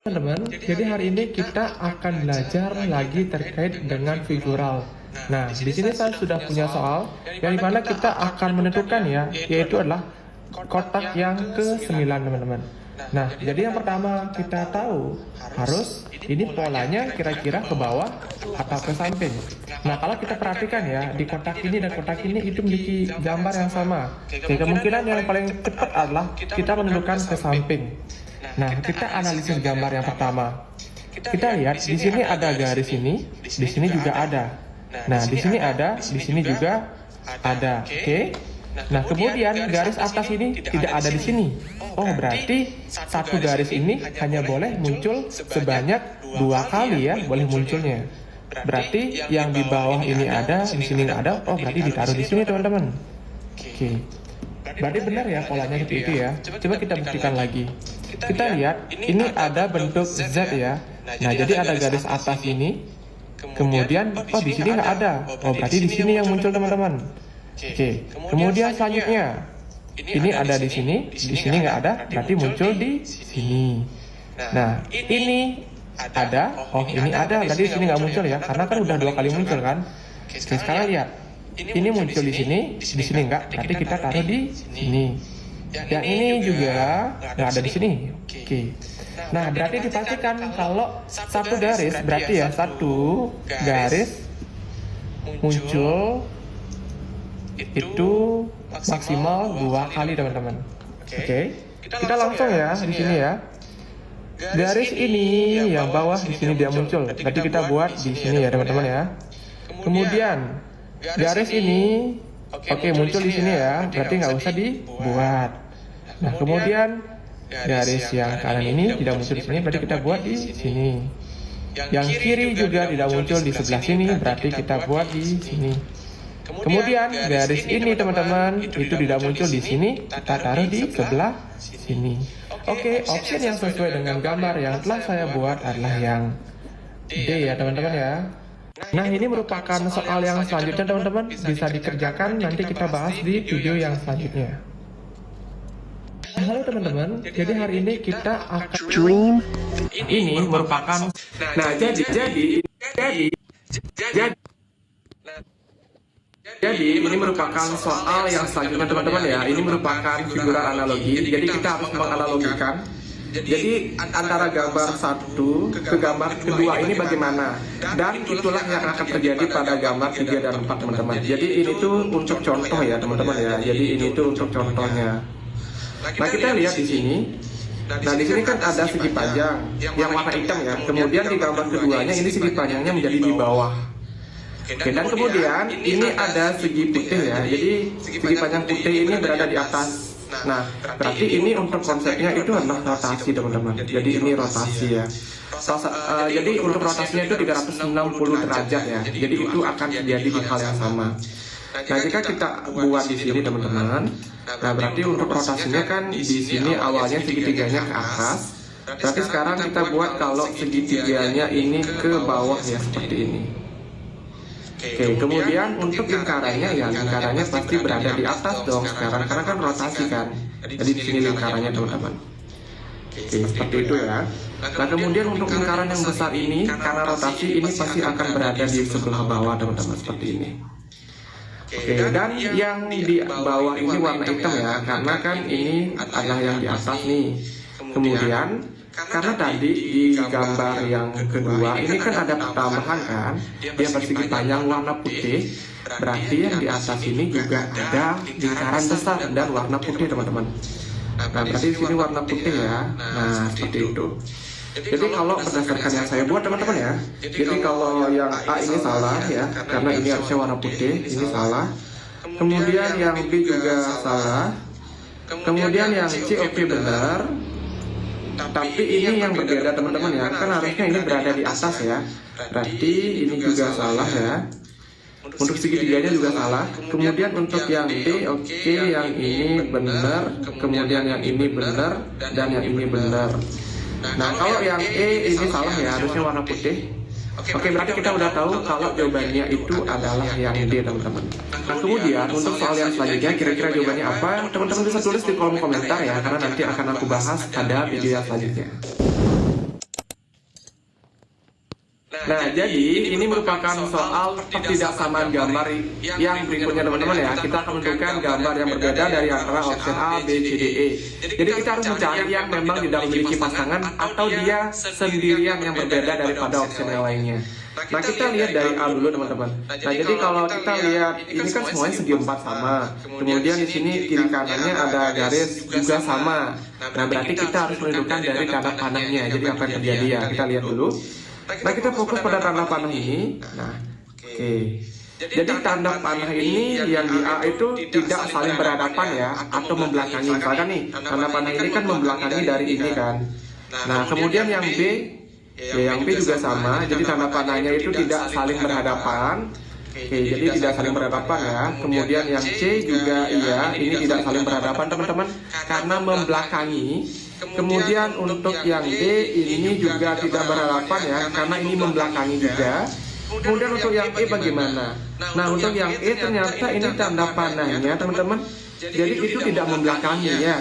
Teman-teman, jadi hari ini kita akan belajar lagi terkait dengan figural. Nah, di sini saya sudah punya soal yang dimana kita akan menentukan ya, yaitu adalah kotak yang ke-9 teman-teman. Nah, jadi yang pertama kita tahu harus ini polanya kira-kira ke bawah atau ke samping. Nah, kalau kita perhatikan ya, di kotak ini dan kotak ini itu memiliki gambar yang sama. Jadi kemungkinan yang paling cepat adalah kita menentukan ke samping. Nah, kita analisis gambar yang pertama. Kita lihat di sini ada garis ini, di sini juga ada. Nah, di sini ada, di sini juga ada. Oke. Nah, kemudian garis atas ini tidak ada di sini. Oh, berarti satu garis ini hanya boleh muncul sebanyak 2 kali ya, boleh munculnya. Berarti yang di bawah ini ada, di sini nggak ada. Oh, berarti ditaruh di sini, teman-teman. Oke. Berarti benar ya polanya seperti itu ya. Coba kita buktikan lagi. Kita lihat ini ada bentuk Z ya. Nah, jadi ada garis atas ini. Kemudian oh di sini nggak ada. Oh berarti di sini yang muncul teman-teman. Oke. Kemudian selanjutnya ini ada di sini nggak ada. Berarti muncul di sini. Nah ini ada. Oh ini ada. Berarti di sini nggak muncul ya. Karena kan udah 2 kali muncul kan. Oke, sekarang lihat. Ini muncul di sini enggak, berarti kita taruh di sini. Yang ini juga nggak ada di sini. Oke. Nah, berarti dipastikan kalau satu garis, berarti ya satu garis muncul itu maksimal 2 kali teman-teman. Oke. Kita langsung ya di sini ya. Garis ini yang bawah di sini dia muncul. Berarti kita buat di sini ya teman-teman ya. Kemudian garis ini, oke muncul di sini ya, berarti nggak usah dibuat. Nah kemudian garis yang kanan ini tidak muncul di sini, berarti kita buat di sini. Yang kiri juga tidak muncul di sebelah sini, berarti kita buat di sini. Kemudian garis ini teman-teman itu tidak muncul di sini, kita taruh di sebelah sini. Oke, option yang sesuai dengan gambar yang telah saya buat adalah yang D ya teman-teman ya. Nah, ini merupakan soal yang selanjutnya teman-teman, bisa dikerjakan, nanti kita bahas di video yang selanjutnya. Halo teman-teman, jadi hari ini kita akan ini merupakan jadi ini merupakan soal yang selanjutnya teman-teman ya. Ini merupakan figural analogi, jadi kita harus menganalogikan. Jadi antara gambar 1 ke gambar kedua ini bagaimana? Dan itulah yang akan terjadi pada gambar 3 dan 4 teman-teman. Jadi ini tuh untuk contoh ya teman-teman ya. Jadi ini tuh untuk contohnya. Nah kita lihat di sini. Nah di sini kan ada segi panjang yang warna hitam ya. Kemudian di gambar keduanya ini segi panjangnya menjadi di bawah. Oke, dan kemudian ini ada segi putih ya. Jadi segi panjang putih ini berada di atas. Nah, berarti ini untuk konsepnya itu adalah rotasi teman-teman. Jadi ini rotasi ya. Jadi untuk rotasinya itu 360 derajat ya. Jadi itu akan terjadi di hal yang sama. Nah, jika kita buat di sini teman-teman, nah berarti untuk rotasinya kan di sini awalnya segitiganya ke atas. Berarti sekarang kita buat kalau segitiganya ini ke bawah ya seperti ini. Oke, kemudian untuk lingkarannya ya, lingkarannya pasti berada di atas dong sekarang, karena kan rotasi kan. Jadi di sini lingkarannya teman-teman. Oke, seperti itu ya. Nah kemudian untuk lingkaran yang besar ini, karena rotasi ini pasti akan berada di sebelah bawah teman-teman, seperti ini. Oke, dan yang di bawah ini warna hitam ya, karena kan ini adalah yang di atas nih. Kemudian karena tadi di gambar yang kedua ini kan ada pertambahan kan, dia persegi panjang warna putih, berarti yang di atas ini juga ada lingkaran besar dan warna putih teman-teman. Nah berarti di sini warna putih ya. Nah seperti itu. Jadi kalau berdasarkan yang saya buat teman-teman ya, jadi kalau yang A ini salah ya, karena ini harusnya warna putih, ini salah. Kemudian yang B juga salah. Kemudian yang C oke benar. Tapi ini yang berbeda teman-teman ya, kan harusnya ini berada di atas ya. Berarti ini juga salah ya. Untuk segitiganya juga salah. Kemudian untuk yang D oke, yang ini benar. Kemudian yang ini benar dan yang ini benar. Nah kalau yang E ini salah ya, harusnya warna putih. Oke, berarti kita udah tahu kalau jawabannya itu adalah yang D teman-teman. Nah kemudian untuk soal yang selanjutnya kira-kira jawabannya apa? Teman-teman bisa tulis di kolom komentar ya, karena nanti akan aku bahas pada video yang selanjutnya. Nah, jadi ini merupakan soal ketidaksamaan gambar yang berikutnya teman-teman ya. Kita akan menentukan gambar yang berbeda dari antara option A, B, C, D, E. Jadi kita harus mencari yang memang tidak memiliki pasangan atau dia sendirian yang berbeda daripada option yang lainnya. Nah, kita lihat dari A dulu teman-teman. Nah, jadi kalau kita lihat ini kan semuanya segi 4 sama. Kemudian di sini kiri kanannya ada garis juga sama. Nah, berarti kita harus menentukan dari tanda panahnya. Jadi apa yang terjadi ya? Kita lihat dulu. Nah, kita fokus pada tanda panah ini. Nah, oke. Jadi tanda panah ini yang di A itu tidak saling berhadapan ya, atau membelakangi. Misalkan nih, tanda panah ini kan membelakangi dari ini kan. Nah, kemudian yang B, ya yang B juga sama. Jadi tanda panahnya itu tidak saling berhadapan. Oke, jadi tidak saling berhadapan ya. Kemudian yang C juga iya, ini tidak saling berhadapan teman-teman, karena membelakangi. Kemudian untuk yang D ini juga tidak berhadapan ya, karena ini membelakangi juga. Kemudian untuk yang E bagaimana? Nah, untuk yang E ternyata ini tanda panahnya teman-teman, jadi itu tidak membelakangi ya.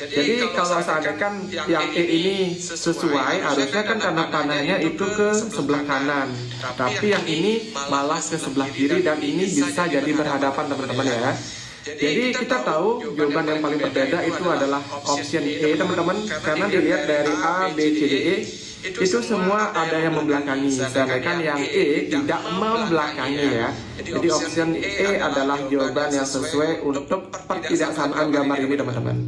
Jadi kalau seandainya kan yang E ini sesuai, harusnya kan tanda panahnya itu ke sebelah kanan. Tapi yang ini malah ke sebelah kiri dan ini bisa jadi berhadapan teman-teman ya. Jadi kita tahu jawaban yang paling berbeda itu adalah option E teman-teman, karena dilihat dari A, B, C, D, E itu semua ada yang membelakangi, sedangkan yang E tidak membelakangi ya. Jadi option E adalah jawaban yang sesuai untuk pertidaksamaan gambar ini teman-teman.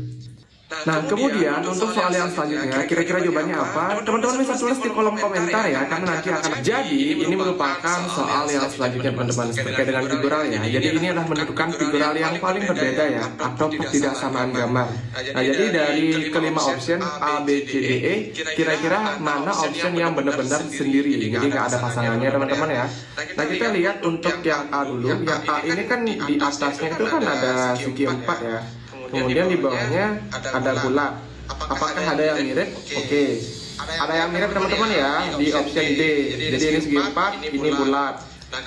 Nah, kemudian untuk soal yang selanjutnya, kira-kira jawabannya apa? Teman-teman bisa tulis di kolom komentar ya, karena nanti akan jadi ini merupakan soal yang selanjutnya teman-teman, terkait dengan figural ya. Jadi ini adalah menentukan figural yang paling berbeda ya, atau ketidaksamaan gambar. Nah, jadi dari kelima option A, B, C, D, E, kira-kira mana option yang benar-benar sendiri, jadi nggak ada pasangannya teman-teman ya. Nah, kita lihat untuk yang A dulu. Yang A ini kan di atasnya itu kan ada segi 4 ya. Kemudian di bawahnya ada bulat. Apakah ada yang mirip? Oke. Ada yang mirip teman-teman ya di option D. Jadi ini segi 4, ini bulat.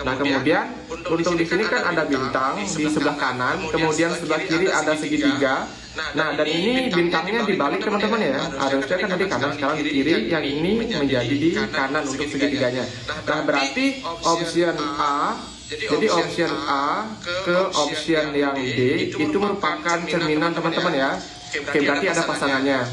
Nah, kemudian untuk di sini kan ada bintang di sebelah kanan, kemudian sebelah kiri ada segitiga. Nah, dan ini bintangnya dibalik teman-teman ya. Harusnya kan tadi kanan, sekarang di kiri, yang ini menjadi di kanan untuk segitiganya. Nah, berarti option A, jadi option A ke option yang D itu merupakan cerminan teman-teman ya. Oke, berarti ada pasangannya.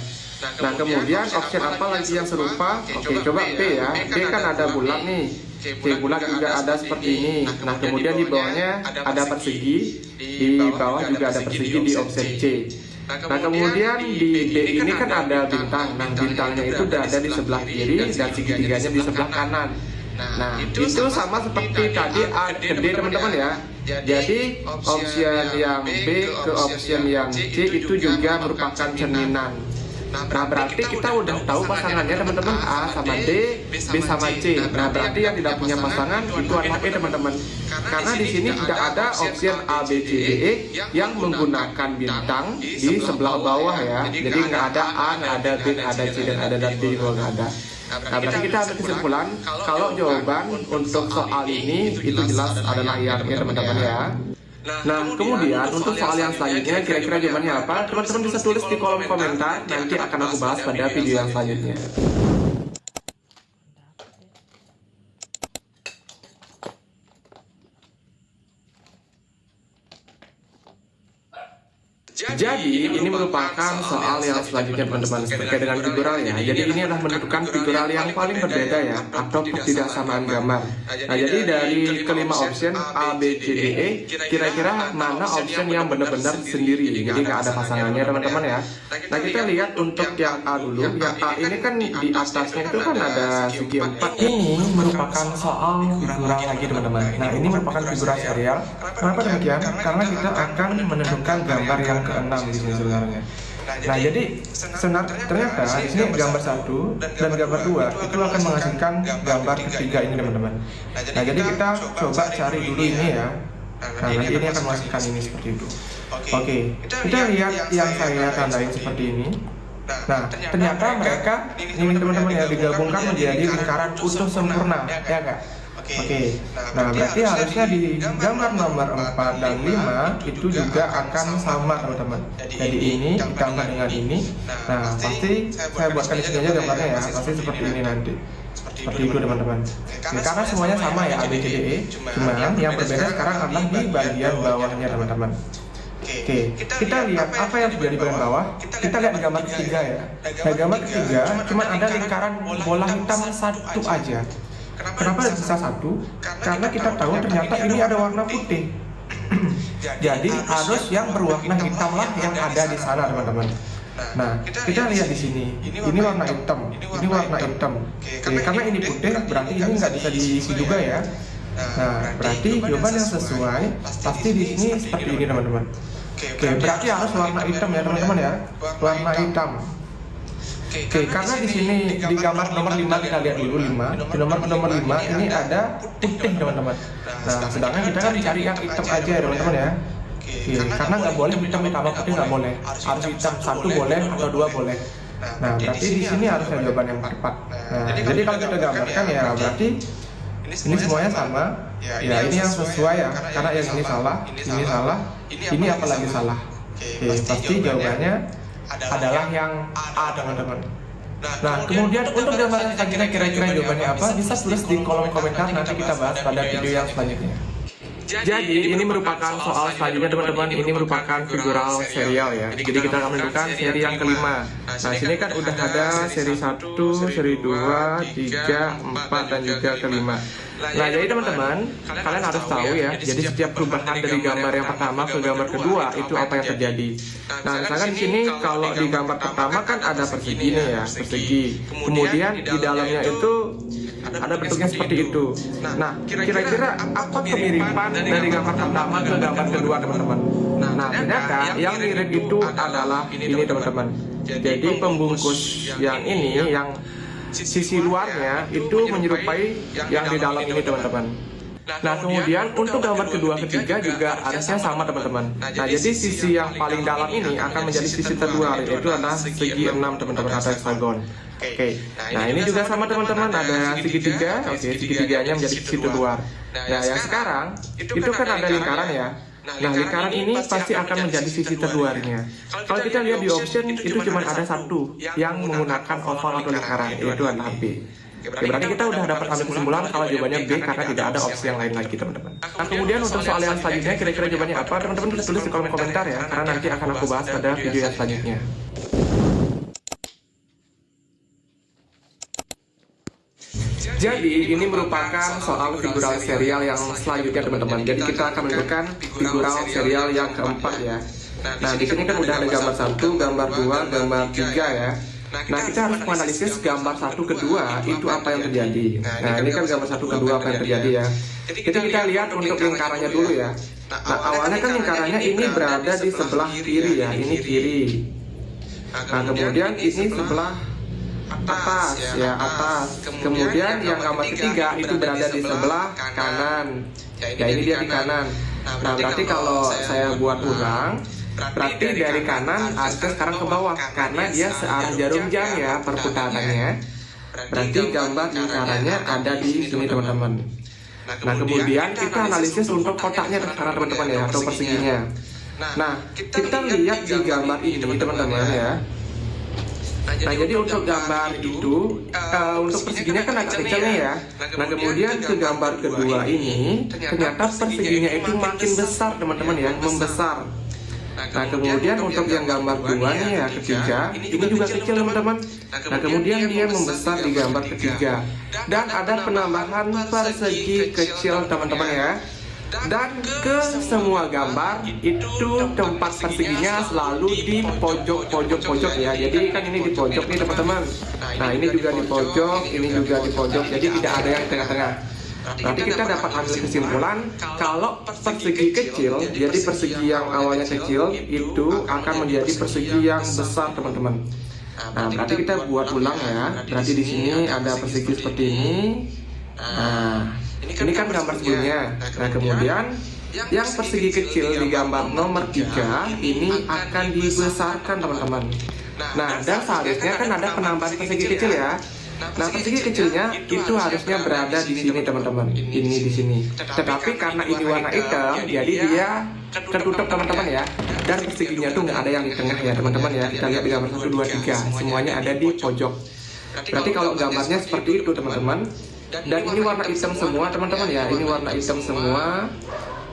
Nah, kemudian option apa lagi yang serupa? Oke, coba B ya. B kan ada bulat nih. Oke, bulat juga ada seperti ini. Nah, kemudian di bawahnya ada persegi. Di bawah juga ada persegi di option C. Nah, kemudian di D ini kan ada bintang. Nah, bintangnya itu ada di sebelah kiri dan segitiganya di sebelah kanan. Nah, itu sama seperti tadi A ke D teman-teman ya. Jadi option yang B ke option yang C itu juga merupakan cerminan. Nah, berarti kita udah tahu pasangannya teman-teman, A sama D, B sama C. Nah, berarti yang tidak punya pasangan itu adalah E teman-teman. Karena di sini tidak ada option A, B, C, D, E yang menggunakan bintang di sebelah bawah ya. Jadi nggak ada A, nggak ada B, nggak ada C, dan ada D juga nggak ada. Nah, berarti kita ambil kesimpulan kalau jawaban untuk soal ini itu jelas adalah yang E teman-teman ya. Nah, kemudian untuk soal yang selanjutnya kira-kira jawabannya apa? Teman-teman bisa tulis di kolom komentar, nanti akan aku bahas pada video yang selanjutnya. Jadi ini merupakan soal yang selanjutnya teman-teman, terkait dengan figural ya. Jadi ini adalah menentukan figural yang paling berbeda ya, atau ketidaksamaan gambar. Nah, jadi dari kelima option A, B, C, D, E, kira-kira mana option yang benar-benar sendiri, jadi nggak ada pasangannya teman-teman ya. Nah, kita lihat untuk yang A dulu. Yang A ini kan di atasnya itu kan ada segi 4. Ini merupakan soal figural lagi teman-teman. Nah, ini merupakan figural serial. Kenapa demikian? Karena kita akan menentukan gambar yang ke-6 di sini sebenarnya. Nah, jadi ternyata di sini gambar 1 dan gambar 2 itu akan menghasilkan gambar ketiga ini teman-teman. Nah, jadi kita coba cari dulu ini ya. Nah, nanti ini akan menghasilkan ini seperti itu. Oke, kita lihat yang saya tandain seperti ini. Nah, ternyata mereka ini teman-teman ya digabungkan menjadi lingkaran utuh sempurna, ya enggak? Oke, nah berarti harusnya di gambar nomor 4 dan 5 itu juga akan sama teman-teman. Jadi ini ditambah dengan ini. Nah, pasti saya buatkan di sini aja gambarnya ya, pasti seperti ini nanti. seperti itu teman-teman. Karena semuanya sama ya, A, B, C, D, E, cuma yang berbeda sekarang adalah di bagian bawahnya teman-teman. Oke, kita lihat apa yang terjadi di bagian bawah. Kita lihat di gambar ketiga ya. Nah, gambar ketiga cuma ada lingkaran bola hitam satu aja. Kenapa bisa satu? Karena kita tahu ternyata ini ada warna putih. Jadi arus yang berwarna hitam lah yang ada di sana teman-teman. Nah, kita lihat di sini. Ini warna hitam. Ini warna hitam. Oke, karena ini putih berarti ini nggak bisa diisi juga ya. Nah, berarti jawaban yang sesuai pasti di sini seperti ini teman-teman. Oke, berarti harus warna hitam ya teman-teman ya. Warna hitam. Oke, karena di sini di gambar nomor 5 kita lihat dulu 5. Di nomor 5 ini ada putih teman-teman. Nah, sedangkan kita kan cari yang hitam aja ya teman-teman ya. Oke, karena nggak boleh hitam ditambah putih, nggak boleh. Harus hitam satu boleh atau dua boleh. Nah, berarti di sini harusnya jawaban yang tepat. Nah, jadi kalau kita gambarkan ya berarti ini semuanya sama. Ya, ini yang sesuai ya. Karena yang ini salah, ini apalagi salah. Oke, pasti jawabannya adalah yang A teman-teman. Nah, kemudian untuk gambar yang selanjutnya kira-kira jawabannya apa? Bisa tulis di kolom komentar, nanti kita bahas pada video yang selanjutnya. Jadi ini merupakan soal selanjutnya teman-teman. Ini merupakan figural serial ya. Jadi kita akan menentukan seri yang kelima. Nah, sini kan udah ada seri 1, seri 2, 3, 4 dan juga kelima. Nah, jadi teman-teman, kalian harus tahu ya. Jadi setiap perubahan dari gambar yang pertama ke gambar kedua itu apa yang terjadi. Nah, misalkan di sini kalau di gambar pertama kan ada persegi nih ya, persegi. Kemudian di dalamnya itu ada bentuknya seperti itu. Nah, kira-kira apa kemiripan dari gambar pertama ke gambar kedua teman-teman? Nah, ternyata yang mirip itu adalah ini teman-teman. Jadi pembungkus yang ini, yang sisi luarnya itu menyerupai yang di dalam ini teman-teman. Nah, kemudian untuk gambar kedua ketiga juga harusnya sama teman-teman. Nah, jadi sisi yang paling dalam ini akan menjadi sisi terluar, yaitu adalah segi 6 teman-teman atau hexagon. Oke, nah ini juga sama teman-teman, ada segitiga. Oke, segitiganya menjadi sisi terluar. Nah, yang sekarang itu kan ada lingkaran ya. Nah, lingkaran ini pasti akan menjadi sisi terluarnya. Kalau kita lihat di option itu cuma ada satu yang menggunakan oval atau lingkaran, yaitu adalah B. Oke, berarti kita udah dapat ambil kesimpulan kalau jawabannya B karena tidak ada opsi yang lain lagi teman-teman. Nah, kemudian untuk soal yang selanjutnya kira-kira jawabannya apa? Teman-teman tulis di kolom komentar ya, karena nanti akan aku bahas pada video yang selanjutnya. Jadi ini merupakan soal figural serial yang selanjutnya teman-teman. Jadi kita akan menentukan figural serial yang keempat ya. Nah, di sini kan udah ada gambar 1, gambar 2, gambar 3 ya. Nah, kita harus menganalisis gambar 1 ke 2 itu apa yang terjadi. Nah, ini kan gambar 1 ke 2 apa yang terjadi ya. Jadi kita lihat untuk lingkarannya dulu ya. Nah, awalnya kan lingkarannya ini berada di sebelah kiri ya, ini kiri. Nah, kemudian ini sebelah atas ya, atas. Kemudian yang gambar ketiga itu berada di sebelah kanan. Ya, ini dia di kanan. Nah, berarti kalau saya buat ulang, berarti dari kanan harusnya sekarang ke bawah karena dia searah jarum jam ya perputarannya. Berarti gambar lingkarannya ada di sini teman-teman. Nah, kemudian kita analisis untuk kotaknya sekarang teman-teman ya, atau perseginya. Nah, kita lihat di gambar ini teman-teman ya. Nah, jadi untuk gambar itu, untuk perseginya kan agak kecil nih ya. Nah, kemudian ke gambar kedua ini, ternyata perseginya itu makin besar teman-teman ya, membesar. Nah, kemudian untuk yang gambar 2 nih ya, ketiga, ini juga kecil teman-teman. Nah, kemudian dia membesar di gambar ketiga. Dan ada penambahan persegi kecil teman-teman ya. Dan ke semua gambar itu tempat perseginya selalu di pojok ya. Jadi kan ini di pojok nih teman-teman. Nah, ini juga di pojok, ini juga di pojok. Jadi tidak ada yang tengah-tengah. Nanti kita dapat ambil kesimpulan kalau persegi kecil, jadi persegi yang awalnya kecil itu akan menjadi persegi yang besar teman-teman. Nah, berarti kita buat ulang ya. Berarti di sini ada persegi seperti ini. Nah, ini kan gambar sebelumnya. Nah, kemudian yang persegi kecil di gambar nomor 3 ini akan dibesarkan teman-teman. Nah, dan seharusnya kan ada penambahan persegi kecil ya. Nah, persegi kecilnya itu harusnya berada di sini teman-teman. Ini di sini. Tetapi karena ini warna hitam, jadi dia tertutup teman-teman ya. Dan perseginya tuh nggak ada yang di tengah ya teman-teman ya. Kita lihat di gambar 1, 2, 3. Semuanya ada di pojok. Berarti kalau gambarnya seperti itu teman-teman. Dan ini warna hitam semua teman-teman ya, ini warna hitam semua.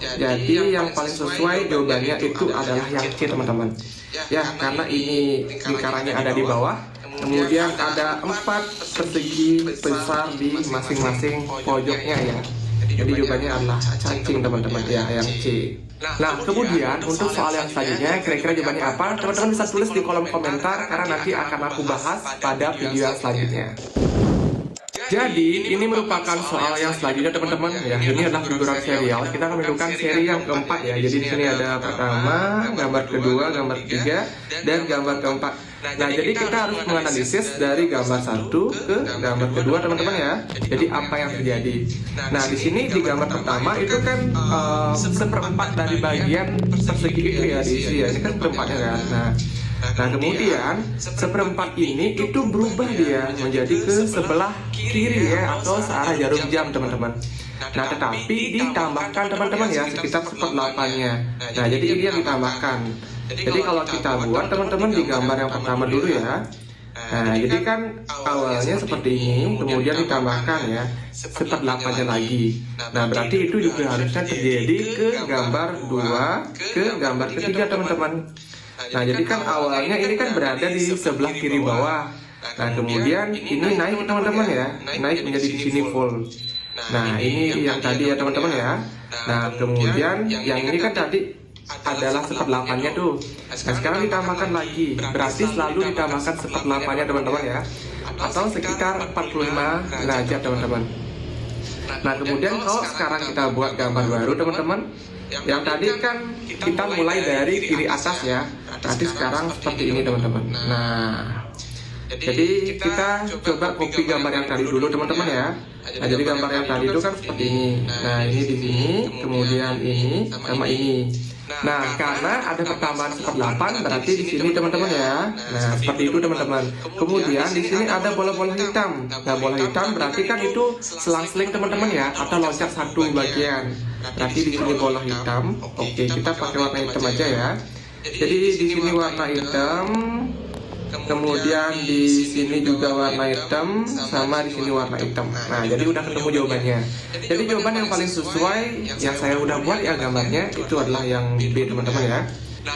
Jadi yang paling sesuai jawabannya itu adalah yang C teman-teman. Ya, karena ini lingkarannya ada di bawah. Kemudian ada 4 persegi besar di masing-masing pojoknya ya. Jadi jawabannya adalah cacing teman-teman ya, yang C. Nah, kemudian untuk soal yang selanjutnya, kira-kira jawabannya apa? Teman-teman bisa tulis di kolom komentar karena nanti akan aku bahas pada video yang selanjutnya. Jadi, ini merupakan soal yang selanjutnya teman-teman ya. Ini adalah figuran serial. Kita akan menemukan seri yang keempat ya. Jadi di sini ada pertama, gambar kedua, gambar ketiga, dan gambar keempat. Nah, jadi kita harus menganalisis dari gambar 1 ke gambar kedua teman-teman ya. Jadi apa yang terjadi? Nah, di sini di gambar pertama itu kan seperempat dari bagian persegi itu ya diisi ya. Ini kan seperempatnya kan. Nah, kemudian seperempat ini itu berubah dia menjadi ke sebelah kiri ya, atau searah jarum jam teman-teman. Nah, tetapi ditambahkan teman-teman ya sekitar 1/8-nya. Nah, jadi ini yang ditambahkan. Jadi kalau kita buat teman-teman di gambar yang pertama dulu ya. Nah, jadi kan awalnya seperti ini, kemudian ditambahkan ya 1/8-nya lagi. Nah, berarti itu juga harusnya terjadi ke gambar 2, ke gambar ketiga teman-teman. Nah, jadi kan awalnya ini kan berada di sebelah kiri bawah. Nah, kemudian ini naik teman-teman ya, naik menjadi di sini full. Nah, ini yang tadi ya teman-teman ya. Nah, kemudian yang ini kan tadi adalah 1/8-nya tuh. Nah, sekarang ditambahkan lagi, berarti selalu ditambahkan 1/8-nya teman-teman ya, atau sekitar 45 derajat teman-teman. Nah, kemudian kalau sekarang kita buat gambar baru teman-teman, yang tadi kan kita mulai dari kiri atas ya, nanti sekarang seperti ini teman-teman. Nah, jadi kita coba copy gambar yang tadi dulu teman-teman ya. Nah, jadi gambar yang tadi itu kan seperti ini. Nah, ini di sini, kemudian ini sama ini. Nah, karena ada pertambahan 1/8 berarti di sini teman-teman ya. Nah, seperti itu teman-teman. Kemudian di sini ada bola-bola hitam. Nah, bola hitam berarti kan itu selang-seling teman-teman ya, atau loncat satu bagian. Berarti di sini bola hitam. Oke, kita pakai warna hitam aja ya. Jadi di sini warna hitam. Kemudian di sini juga warna hitam, sama di sini warna hitam. Nah, jadi udah ketemu jawabannya. Jadi jawaban yang paling sesuai yang saya udah buat ya gambarnya itu adalah yang B teman-teman ya.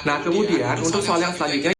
Nah, kemudian untuk soal yang selanjutnya